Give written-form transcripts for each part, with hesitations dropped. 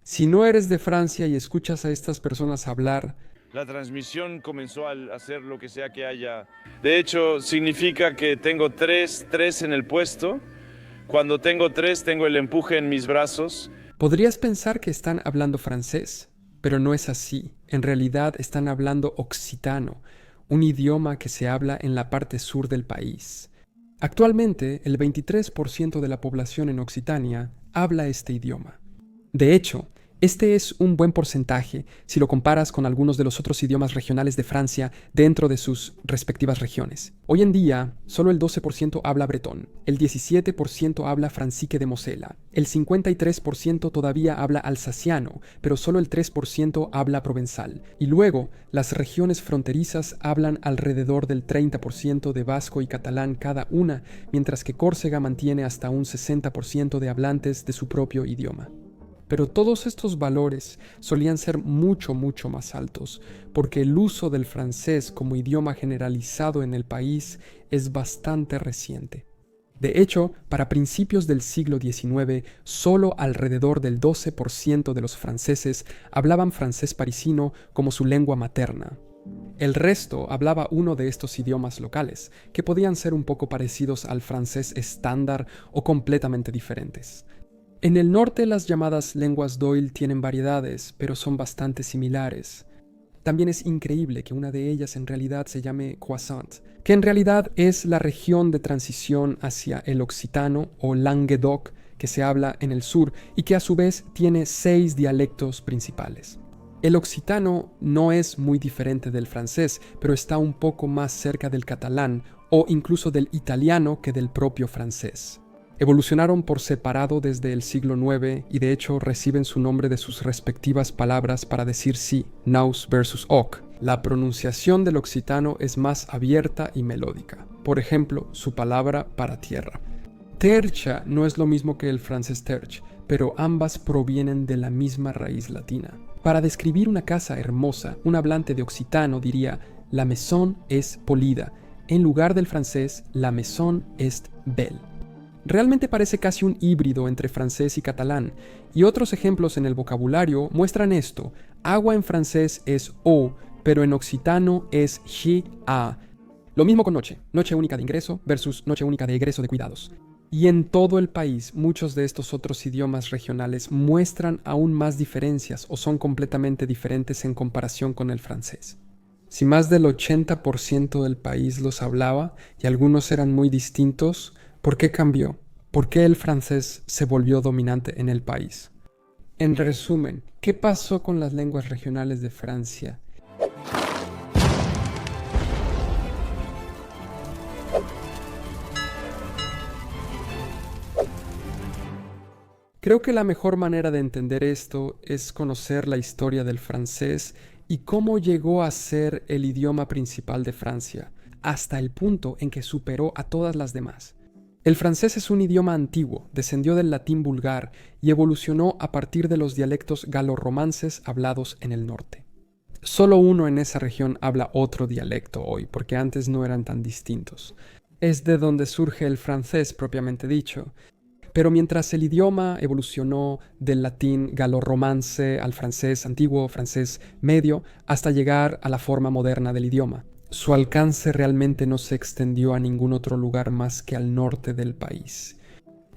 Si no eres de Francia y escuchas a estas personas hablar, La transmisión comenzó a hacer lo que sea que haya. De hecho, significa que tengo tres en el puesto. Cuando tengo tres, tengo el empuje en mis brazos. podrías pensar que están hablando francés, pero no es así. En realidad están hablando occitano, un idioma que se habla en la parte sur del país. Actualmente, el 23% de la población en Occitania habla este idioma. De hecho, este es un buen porcentaje si lo comparas con algunos de los otros idiomas regionales de Francia dentro de sus respectivas regiones. Hoy en día, solo el 12% habla bretón, el 17% habla francique de Mosela, el 53% todavía habla alsaciano, pero solo el 3% habla provenzal. Y luego, las regiones fronterizas hablan alrededor del 30% de vasco y catalán cada una, mientras que Córcega mantiene hasta un 60% de hablantes de su propio idioma. Pero todos estos valores solían ser mucho más altos, porque el uso del francés como idioma generalizado en el país es bastante reciente. De hecho, para principios del siglo XIX, solo alrededor del 12% de los franceses hablaban francés parisino como su lengua materna. El resto hablaba uno de estos idiomas locales, que podían ser un poco parecidos al francés estándar o completamente diferentes. En el norte las llamadas lenguas Doyle tienen variedades, pero son bastante similares. También es increíble que una de ellas en realidad se llame Croissant, que en realidad es la región de transición hacia el occitano o Languedoc que se habla en el sur y que a su vez tiene 6 dialectos principales. El occitano no es muy diferente del francés, pero está un poco más cerca del catalán o incluso del italiano que del propio francés. Evolucionaron por separado desde el siglo IX y de hecho reciben su nombre de sus respectivas palabras para decir sí, nous versus hoc. La pronunciación del occitano es más abierta y melódica. Por ejemplo, su palabra para tierra. Tercha no es lo mismo que el francés terche, pero ambas provienen de la misma raíz latina. Para describir una casa hermosa, un hablante de occitano diría la maison es polida. En lugar del francés, la maison est belle. Realmente parece casi un híbrido entre francés y catalán, y otros ejemplos en el vocabulario muestran esto. Agua en francés es eau, pero en occitano es chi a. Lo mismo con noche, noche única de ingreso versus noche única de egreso de cuidados. Y en todo el país, muchos de estos otros idiomas regionales muestran aún más diferencias o son completamente diferentes en comparación con el francés. Si más del 80% del país los hablaba y algunos eran muy distintos, ¿por qué cambió? ¿Por qué el francés se volvió dominante en el país? En resumen, ¿qué pasó con las lenguas regionales de Francia? Creo que la mejor manera de entender esto es conocer la historia del francés y cómo llegó a ser el idioma principal de Francia, hasta el punto en que superó a todas las demás. El francés es un idioma antiguo, descendió del latín vulgar y evolucionó a partir de los dialectos galorromances hablados en el norte. Solo uno en esa región habla otro dialecto hoy, porque antes no eran tan distintos. Es de donde surge el francés propiamente dicho. Pero mientras el idioma evolucionó del latín galorromance al francés antiguo, francés medio, hasta llegar a la forma moderna del idioma, su alcance realmente no se extendió a ningún otro lugar más que al norte del país.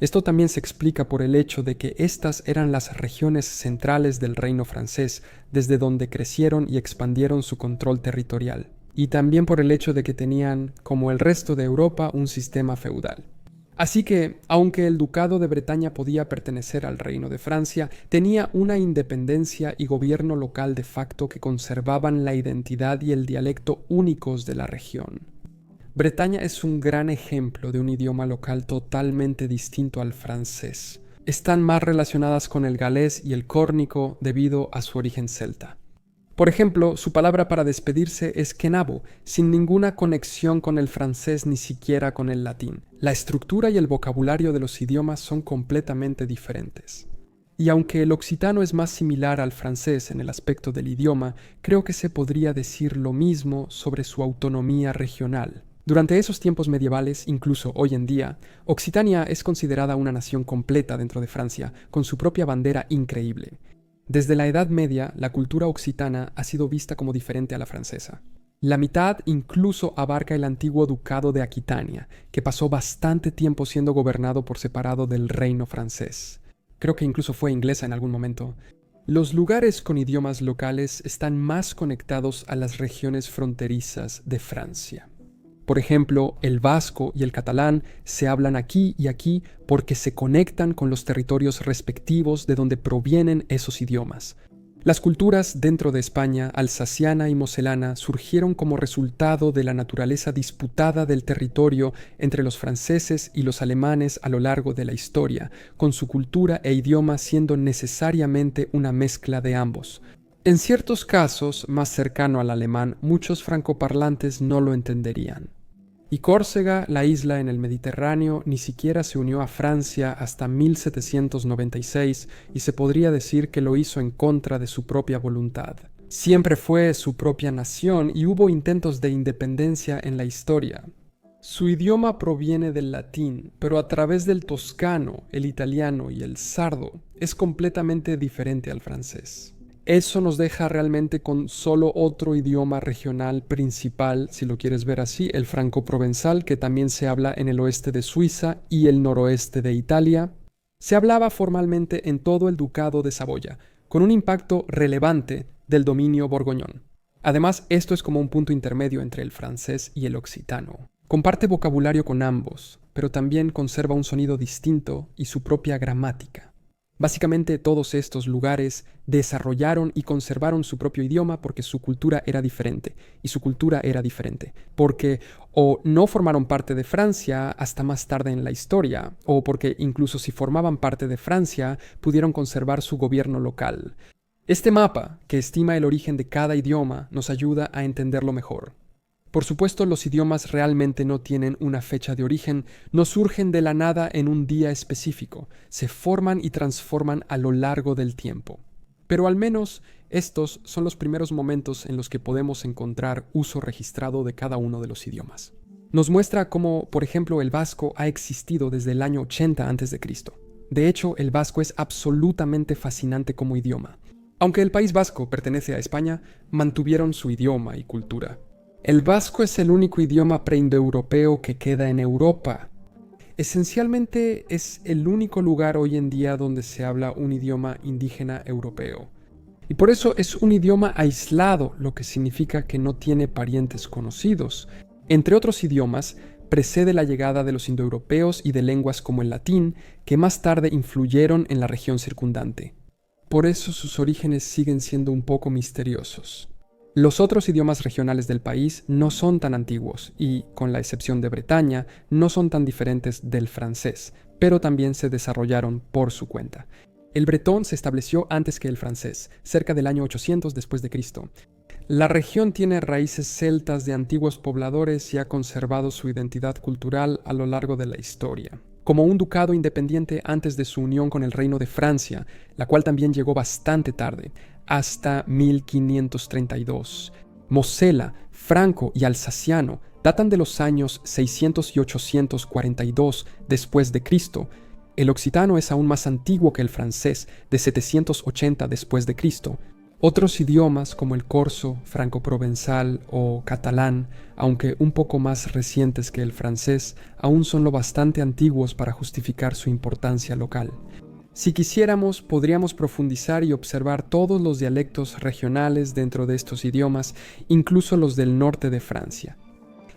Esto también se explica por el hecho de que estas eran las regiones centrales del reino francés, desde donde crecieron y expandieron su control territorial, y también por el hecho de que tenían, como el resto de Europa, un sistema feudal. Así que, aunque el Ducado de Bretaña podía pertenecer al Reino de Francia, tenía una independencia y gobierno local de facto que conservaban la identidad y el dialecto únicos de la región. Bretaña es un gran ejemplo de un idioma local totalmente distinto al francés. Están más relacionadas con el galés y el córnico debido a su origen celta. Por ejemplo, su palabra para despedirse es kenabo, sin ninguna conexión con el francés ni siquiera con el latín. La estructura y el vocabulario de los idiomas son completamente diferentes. Y aunque el occitano es más similar al francés en el aspecto del idioma, creo que se podría decir lo mismo sobre su autonomía regional. Durante esos tiempos medievales, incluso hoy en día, Occitania es considerada una nación completa dentro de Francia, con su propia bandera increíble. Desde la Edad Media, la cultura occitana ha sido vista como diferente a la francesa. La mitad incluso abarca el antiguo ducado de Aquitania, que pasó bastante tiempo siendo gobernado por separado del reino francés. Creo que incluso fue inglesa en algún momento. Los lugares con idiomas locales están más conectados a las regiones fronterizas de Francia. Por ejemplo, el vasco y el catalán se hablan aquí y aquí porque se conectan con los territorios respectivos de donde provienen esos idiomas. Las culturas dentro de España, alsaciana y moselana, surgieron como resultado de la naturaleza disputada del territorio entre los franceses y los alemanes a lo largo de la historia, con su cultura e idioma siendo necesariamente una mezcla de ambos. En ciertos casos, más cercano al alemán, muchos francoparlantes no lo entenderían. Y Córcega, la isla en el Mediterráneo, ni siquiera se unió a Francia hasta 1796 y se podría decir que lo hizo en contra de su propia voluntad. Siempre fue su propia nación y hubo intentos de independencia en la historia. Su idioma proviene del latín, pero a través del toscano, el italiano y el sardo es completamente diferente al francés. Eso nos deja realmente con solo otro idioma regional principal, si lo quieres ver así, el franco-provenzal, que también se habla en el oeste de Suiza y el noroeste de Italia. Se hablaba formalmente en todo el ducado de Saboya, con un impacto relevante del dominio borgoñón. Además, esto es como un punto intermedio entre el francés y el occitano. Comparte vocabulario con ambos, pero también conserva un sonido distinto y su propia gramática. Básicamente todos estos lugares desarrollaron y conservaron su propio idioma porque su cultura era diferente, y su cultura era diferente, porque o no formaron parte de Francia hasta más tarde en la historia, o porque incluso si formaban parte de Francia pudieron conservar su gobierno local. Este mapa, que estima el origen de cada idioma, nos ayuda a entenderlo mejor. Por supuesto, los idiomas realmente no tienen una fecha de origen, no surgen de la nada en un día específico, se forman y transforman a lo largo del tiempo. Pero al menos estos son los primeros momentos en los que podemos encontrar uso registrado de cada uno de los idiomas. Nos muestra cómo, por ejemplo, el vasco ha existido desde el año 80 a.C. De hecho, el vasco es absolutamente fascinante como idioma. Aunque el País Vasco pertenece a España, mantuvieron su idioma y cultura. El vasco es el único idioma preindoeuropeo que queda en Europa. Esencialmente es el único lugar hoy en día donde se habla un idioma indígena europeo. Y por eso es un idioma aislado, lo que significa que no tiene parientes conocidos. Entre otros idiomas, precede la llegada de los indoeuropeos y de lenguas como el latín, que más tarde influyeron en la región circundante. Por eso sus orígenes siguen siendo un poco misteriosos. Los otros idiomas regionales del país no son tan antiguos y, con la excepción de Bretaña, no son tan diferentes del francés, pero también se desarrollaron por su cuenta. El bretón se estableció antes que el francés, cerca del año 800 después de Cristo. La región tiene raíces celtas de antiguos pobladores y ha conservado su identidad cultural a lo largo de la historia. Como un ducado independiente antes de su unión con el Reino de Francia, la cual también llegó bastante tarde, hasta 1532. Mosela, franco y alsaciano datan de los años 600 y 842 después de Cristo. El occitano es aún más antiguo que el francés, de 780 después de Cristo. Otros idiomas como el corso, franco-provenzal o catalán, aunque un poco más recientes que el francés, aún son lo bastante antiguos para justificar su importancia local. Si quisiéramos, podríamos profundizar y observar todos los dialectos regionales dentro de estos idiomas, incluso los del norte de Francia.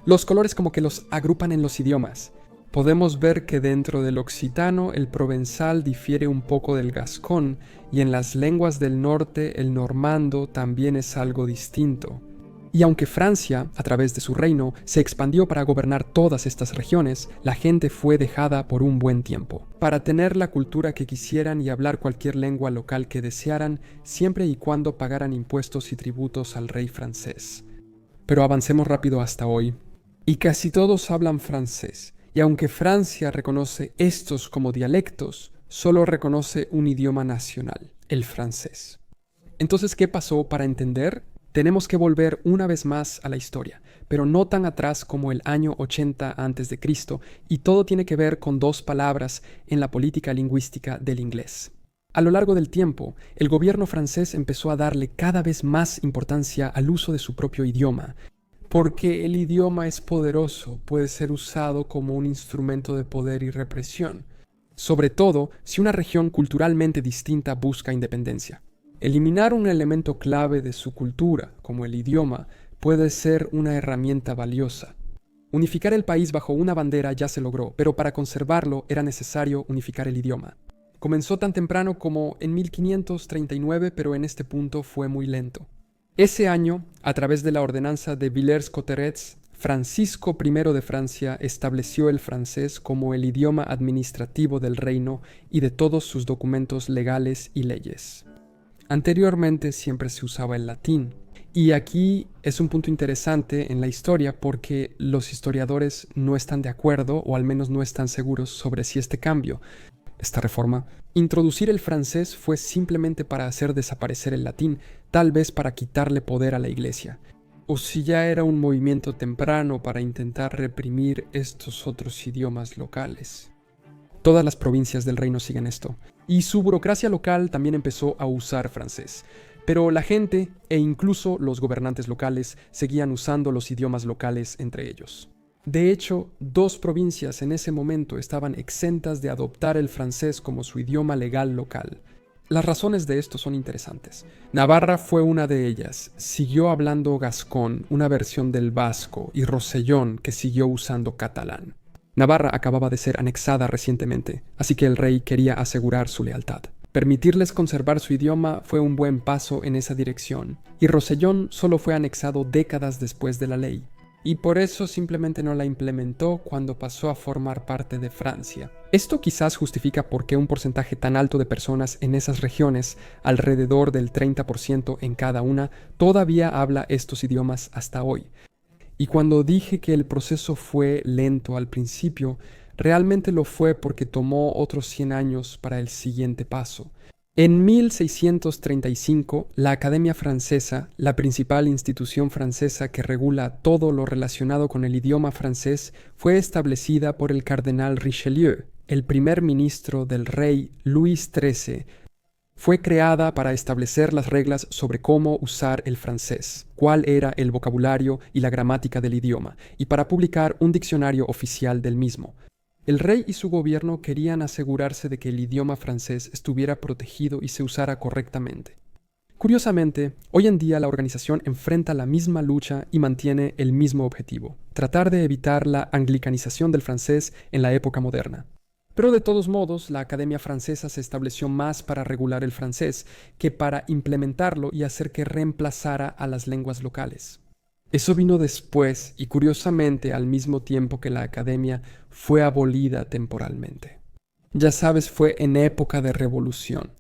Los colores como que los agrupan en los idiomas. Podemos ver que dentro del occitano el provenzal difiere un poco del gascón y en las lenguas del norte el normando también es algo distinto. Y aunque Francia, a través de su reino, se expandió para gobernar todas estas regiones, la gente fue dejada por un buen tiempo, para tener la cultura que quisieran y hablar cualquier lengua local que desearan, siempre y cuando pagaran impuestos y tributos al rey francés. Pero avancemos rápido hasta hoy. Y casi todos hablan francés, y aunque Francia reconoce estos como dialectos, solo reconoce un idioma nacional, el francés. Entonces, ¿qué pasó para entender? Tenemos que volver una vez más a la historia, pero no tan atrás como el año 80 a.C., y todo tiene que ver con dos palabras en la política lingüística del inglés. A lo largo del tiempo, el gobierno francés empezó a darle cada vez más importancia al uso de su propio idioma, porque el idioma es poderoso, puede ser usado como un instrumento de poder y represión, sobre todo si una región culturalmente distinta busca independencia. Eliminar un elemento clave de su cultura, como el idioma, puede ser una herramienta valiosa. Unificar el país bajo una bandera ya se logró, pero para conservarlo era necesario unificar el idioma. Comenzó tan temprano como en 1539, pero en este punto fue muy lento. Ese año, a través de la ordenanza de Villers-Cotterets, Francisco I de Francia estableció el francés como el idioma administrativo del reino y de todos sus documentos legales y leyes. Anteriormente siempre se usaba el latín, y aquí es un punto interesante en la historia porque los historiadores no están de acuerdo, o al menos no están seguros sobre si este cambio, esta reforma, introducir el francés fue simplemente para hacer desaparecer el latín, tal vez para quitarle poder a la Iglesia, o si ya era un movimiento temprano para intentar reprimir estos otros idiomas locales. Todas las provincias del reino siguen esto, y su burocracia local también empezó a usar francés, pero la gente e incluso los gobernantes locales seguían usando los idiomas locales entre ellos. De hecho, 2 provincias en ese momento estaban exentas de adoptar el francés como su idioma legal local. Las razones de esto son interesantes. Navarra fue una de ellas, siguió hablando gascón, una versión del vasco, y Rosellón, que siguió usando catalán. Navarra acababa de ser anexada recientemente, así que el rey quería asegurar su lealtad. Permitirles conservar su idioma fue un buen paso en esa dirección, y Rosellón solo fue anexado décadas después de la ley, y por eso simplemente no la implementó cuando pasó a formar parte de Francia. Esto quizás justifica por qué un porcentaje tan alto de personas en esas regiones, alrededor del 30% en cada una, todavía habla estos idiomas hasta hoy. Y cuando dije que el proceso fue lento al principio, realmente lo fue porque tomó otros 100 años para el siguiente paso. En 1635, la Academia Francesa, la principal institución francesa que regula todo lo relacionado con el idioma francés, fue establecida por el cardenal Richelieu, el primer ministro del rey Luis XIII. Fue creada para establecer las reglas sobre cómo usar el francés, cuál era el vocabulario y la gramática del idioma, y para publicar un diccionario oficial del mismo. El rey y su gobierno querían asegurarse de que el idioma francés estuviera protegido y se usara correctamente. Curiosamente, hoy en día la organización enfrenta la misma lucha y mantiene el mismo objetivo: tratar de evitar la anglicanización del francés en la época moderna. Pero de todos modos, la Academia Francesa se estableció más para regular el francés que para implementarlo y hacer que reemplazara a las lenguas locales. Eso vino después y curiosamente al mismo tiempo que la Academia fue abolida temporalmente. Ya sabes, fue en época de revolución.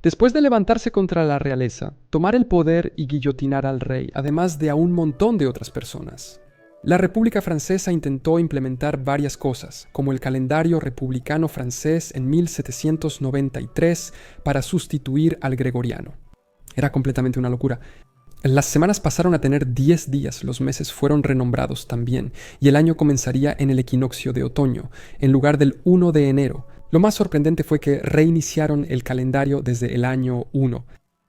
Después de levantarse contra la realeza, tomar el poder y guillotinar al rey, además de a un montón de otras personas. La República Francesa intentó implementar varias cosas, como el calendario republicano francés en 1793 para sustituir al gregoriano. Era completamente una locura. Las semanas pasaron a tener 10 días, los meses fueron renombrados también, y el año comenzaría en el equinoccio de otoño, en lugar del 1 de enero. Lo más sorprendente fue que reiniciaron el calendario desde el año 1.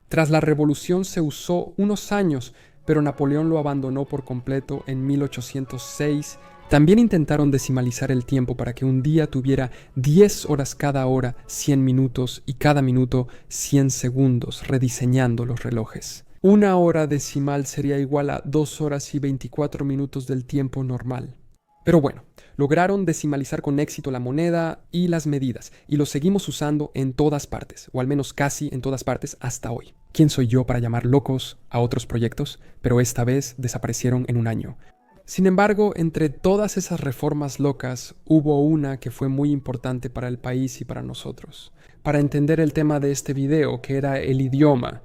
Tras la revolución se usó unos años, pero Napoleón lo abandonó por completo en 1806. También intentaron decimalizar el tiempo para que un día tuviera 10 horas cada hora, 100 minutos y cada minuto 100 segundos, rediseñando los relojes. Una hora decimal sería igual a 2 horas y 24 minutos del tiempo normal. Pero bueno, lograron decimalizar con éxito la moneda y las medidas, y lo seguimos usando en todas partes, o al menos casi en todas partes hasta hoy. ¿Quién soy yo para llamar locos a otros proyectos? Pero esta vez desaparecieron en un año. Sin embargo, entre todas esas reformas locas, hubo una que fue muy importante para el país y para nosotros. Para entender el tema de este video, que era el idioma.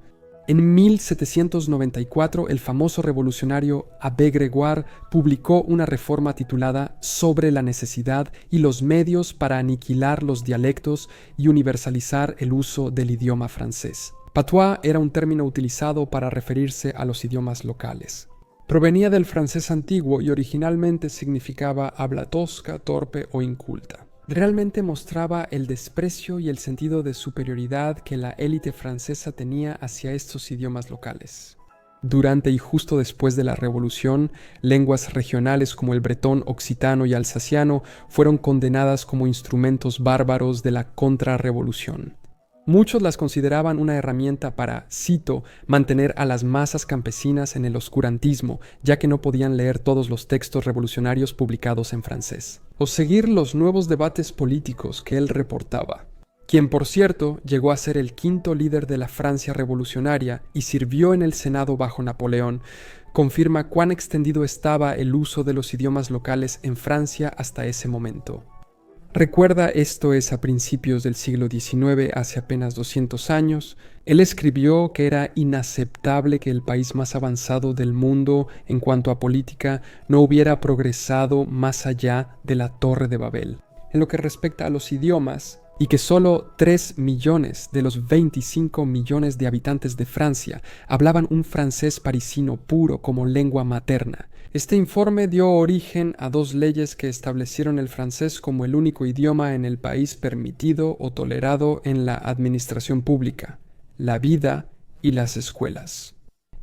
En 1794, el famoso revolucionario Abbé Grégoire publicó una reforma titulada Sobre la necesidad y los medios para aniquilar los dialectos y universalizar el uso del idioma francés. Patois era un término utilizado para referirse a los idiomas locales. Provenía del francés antiguo y originalmente significaba habla tosca, torpe o inculta. Realmente mostraba el desprecio y el sentido de superioridad que la élite francesa tenía hacia estos idiomas locales. Durante y justo después de la Revolución, lenguas regionales como el bretón, occitano y alsaciano fueron condenadas como instrumentos bárbaros de la contrarrevolución. Muchos las consideraban una herramienta para, cito, mantener a las masas campesinas en el oscurantismo, ya que no podían leer todos los textos revolucionarios publicados en francés, o seguir los nuevos debates políticos que él reportaba. Quien, por cierto, llegó a ser el quinto líder de la Francia revolucionaria y sirvió en el Senado bajo Napoleón, confirma cuán extendido estaba el uso de los idiomas locales en Francia hasta ese momento. Recuerda, esto es a principios del siglo XIX, hace apenas 200 años. Él escribió que era inaceptable que el país más avanzado del mundo en cuanto a política no hubiera progresado más allá de la Torre de Babel. En lo que respecta a los idiomas, y que solo 3 millones de los 25 millones de habitantes de Francia hablaban un francés parisino puro como lengua materna. Este informe dio origen a 2 leyes que establecieron el francés como el único idioma en el país permitido o tolerado en la administración pública, la vida y las escuelas.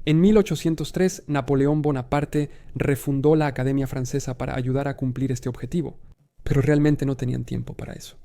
En 1803, Napoleón Bonaparte refundó la Academia Francesa para ayudar a cumplir este objetivo, pero realmente no tenían tiempo para eso.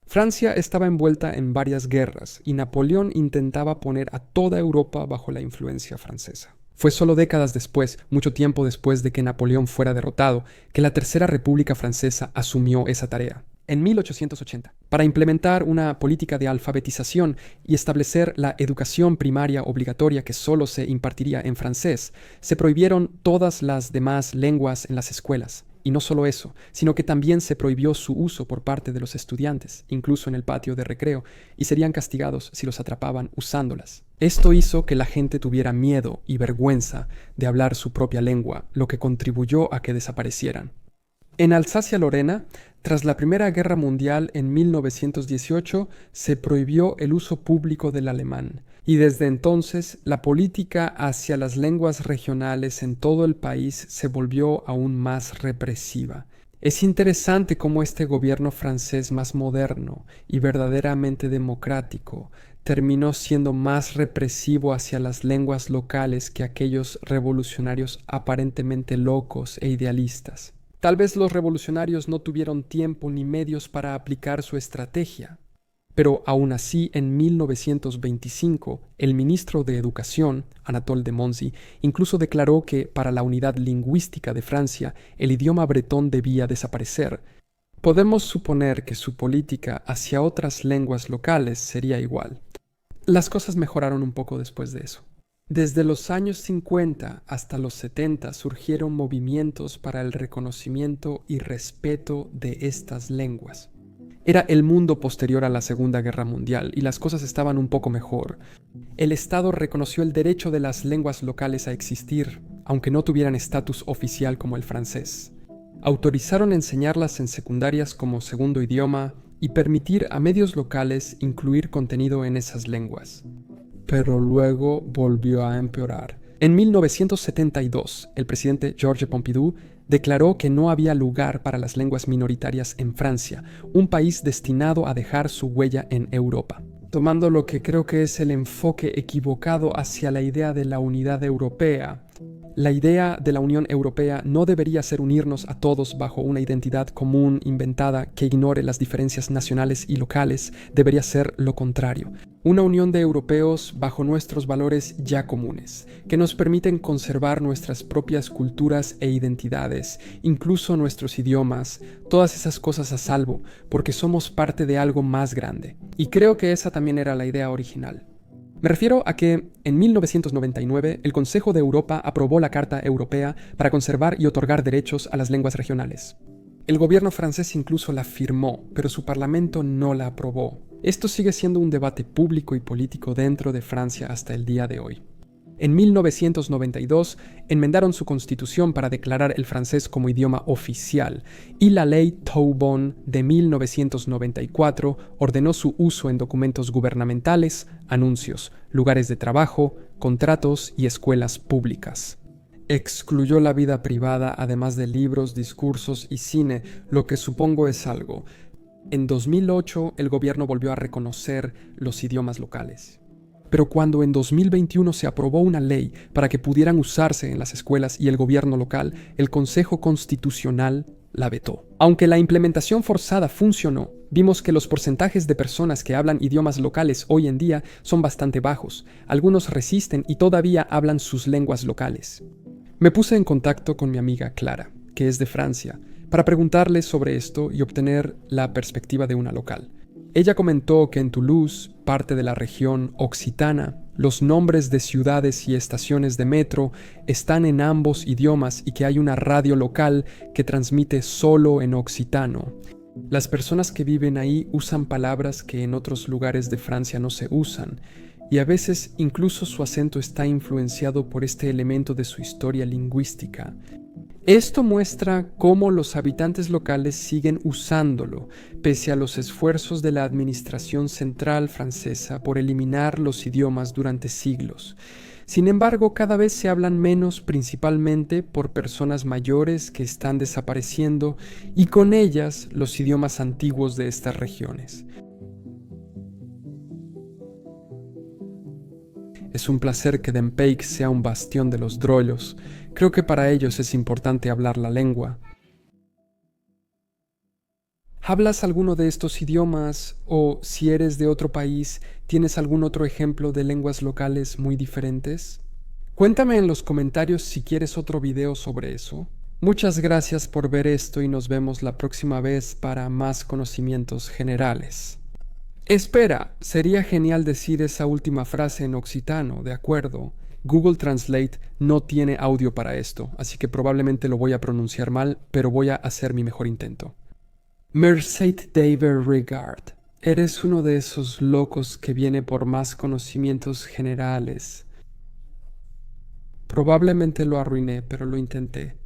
Francia estaba envuelta en varias guerras y Napoleón intentaba poner a toda Europa bajo la influencia francesa. Fue solo décadas después, mucho tiempo después de que Napoleón fuera derrotado, que la Tercera República Francesa asumió esa tarea. En 1880, para implementar una política de alfabetización y establecer la educación primaria obligatoria que solo se impartiría en francés, se prohibieron todas las demás lenguas en las escuelas. Y no solo eso, sino que también se prohibió su uso por parte de los estudiantes, incluso en el patio de recreo, y serían castigados si los atrapaban usándolas. Esto hizo que la gente tuviera miedo y vergüenza de hablar su propia lengua, lo que contribuyó a que desaparecieran. En Alsacia-Lorena, tras la Primera Guerra Mundial en 1918, se prohibió el uso público del alemán, y desde entonces la política hacia las lenguas regionales en todo el país se volvió aún más represiva. Es interesante cómo este gobierno francés más moderno y verdaderamente democrático terminó siendo más represivo hacia las lenguas locales que aquellos revolucionarios aparentemente locos e idealistas. Tal vez los revolucionarios no tuvieron tiempo ni medios para aplicar su estrategia, pero aún así en 1925 el ministro de Educación, Anatole de Monzy, incluso declaró que para la unidad lingüística de Francia el idioma bretón debía desaparecer. Podemos suponer que su política hacia otras lenguas locales sería igual. Las cosas mejoraron un poco después de eso. Desde los años 50 hasta los 70 surgieron movimientos para el reconocimiento y respeto de estas lenguas. Era el mundo posterior a la Segunda Guerra Mundial y las cosas estaban un poco mejor. El Estado reconoció el derecho de las lenguas locales a existir, aunque no tuvieran estatus oficial como el francés. Autorizaron enseñarlas en secundarias como segundo idioma y permitir a medios locales incluir contenido en esas lenguas. Pero luego volvió a empeorar. En 1972, el presidente Georges Pompidou declaró que no había lugar para las lenguas minoritarias en Francia, un país destinado a dejar su huella en Europa. Tomando lo que creo que es el enfoque equivocado hacia la idea de la unidad europea, la idea de la Unión Europea no debería ser unirnos a todos bajo una identidad común inventada que ignore las diferencias nacionales y locales, debería ser lo contrario. Una unión de europeos bajo nuestros valores ya comunes, que nos permiten conservar nuestras propias culturas e identidades, incluso nuestros idiomas, todas esas cosas a salvo, porque somos parte de algo más grande. Y creo que esa también era la idea original. Me refiero a que en 1999 el Consejo de Europa aprobó la Carta Europea para conservar y otorgar derechos a las lenguas regionales. El gobierno francés incluso la firmó, pero su parlamento no la aprobó. Esto sigue siendo un debate público y político dentro de Francia hasta el día de hoy. En 1992 enmendaron su constitución para declarar el francés como idioma oficial y la ley Taubon de 1994 ordenó su uso en documentos gubernamentales, anuncios, lugares de trabajo, contratos y escuelas públicas. Excluyó la vida privada, además de libros, discursos y cine, lo que supongo es algo. En 2008, el gobierno volvió a reconocer los idiomas locales. Pero cuando en 2021 se aprobó una ley para que pudieran usarse en las escuelas y el gobierno local, el Consejo Constitucional la vetó. Aunque la implementación forzada funcionó, vimos que los porcentajes de personas que hablan idiomas locales hoy en día son bastante bajos. Algunos resisten y todavía hablan sus lenguas locales. Me puse en contacto con mi amiga Clara, que es de Francia, para preguntarle sobre esto y obtener la perspectiva de una local. Ella comentó que en Toulouse, parte de la región occitana, los nombres de ciudades y estaciones de metro están en ambos idiomas y que hay una radio local que transmite solo en occitano. Las personas que viven ahí usan palabras que en otros lugares de Francia no se usan, y a veces incluso su acento está influenciado por este elemento de su historia lingüística. Esto muestra cómo los habitantes locales siguen usándolo, pese a los esfuerzos de la administración central francesa por eliminar los idiomas durante siglos. Sin embargo, cada vez se hablan menos, principalmente por personas mayores que están desapareciendo y con ellas los idiomas antiguos de estas regiones. Es un placer que Denpeik sea un bastión de los drollos. Creo que para ellos es importante hablar la lengua. ¿Hablas alguno de estos idiomas o, si eres de otro país, tienes algún otro ejemplo de lenguas locales muy diferentes? Cuéntame en los comentarios si quieres otro video sobre eso. Muchas gracias por ver esto y nos vemos la próxima vez para más conocimientos generales. Espera, sería genial decir esa última frase en occitano, ¿de acuerdo? Google Translate no tiene audio para esto, así que probablemente lo voy a pronunciar mal, pero voy a hacer mi mejor intento. Merced David Regard, eres uno de esos locos que viene por más conocimientos generales. Probablemente lo arruiné, pero lo intenté.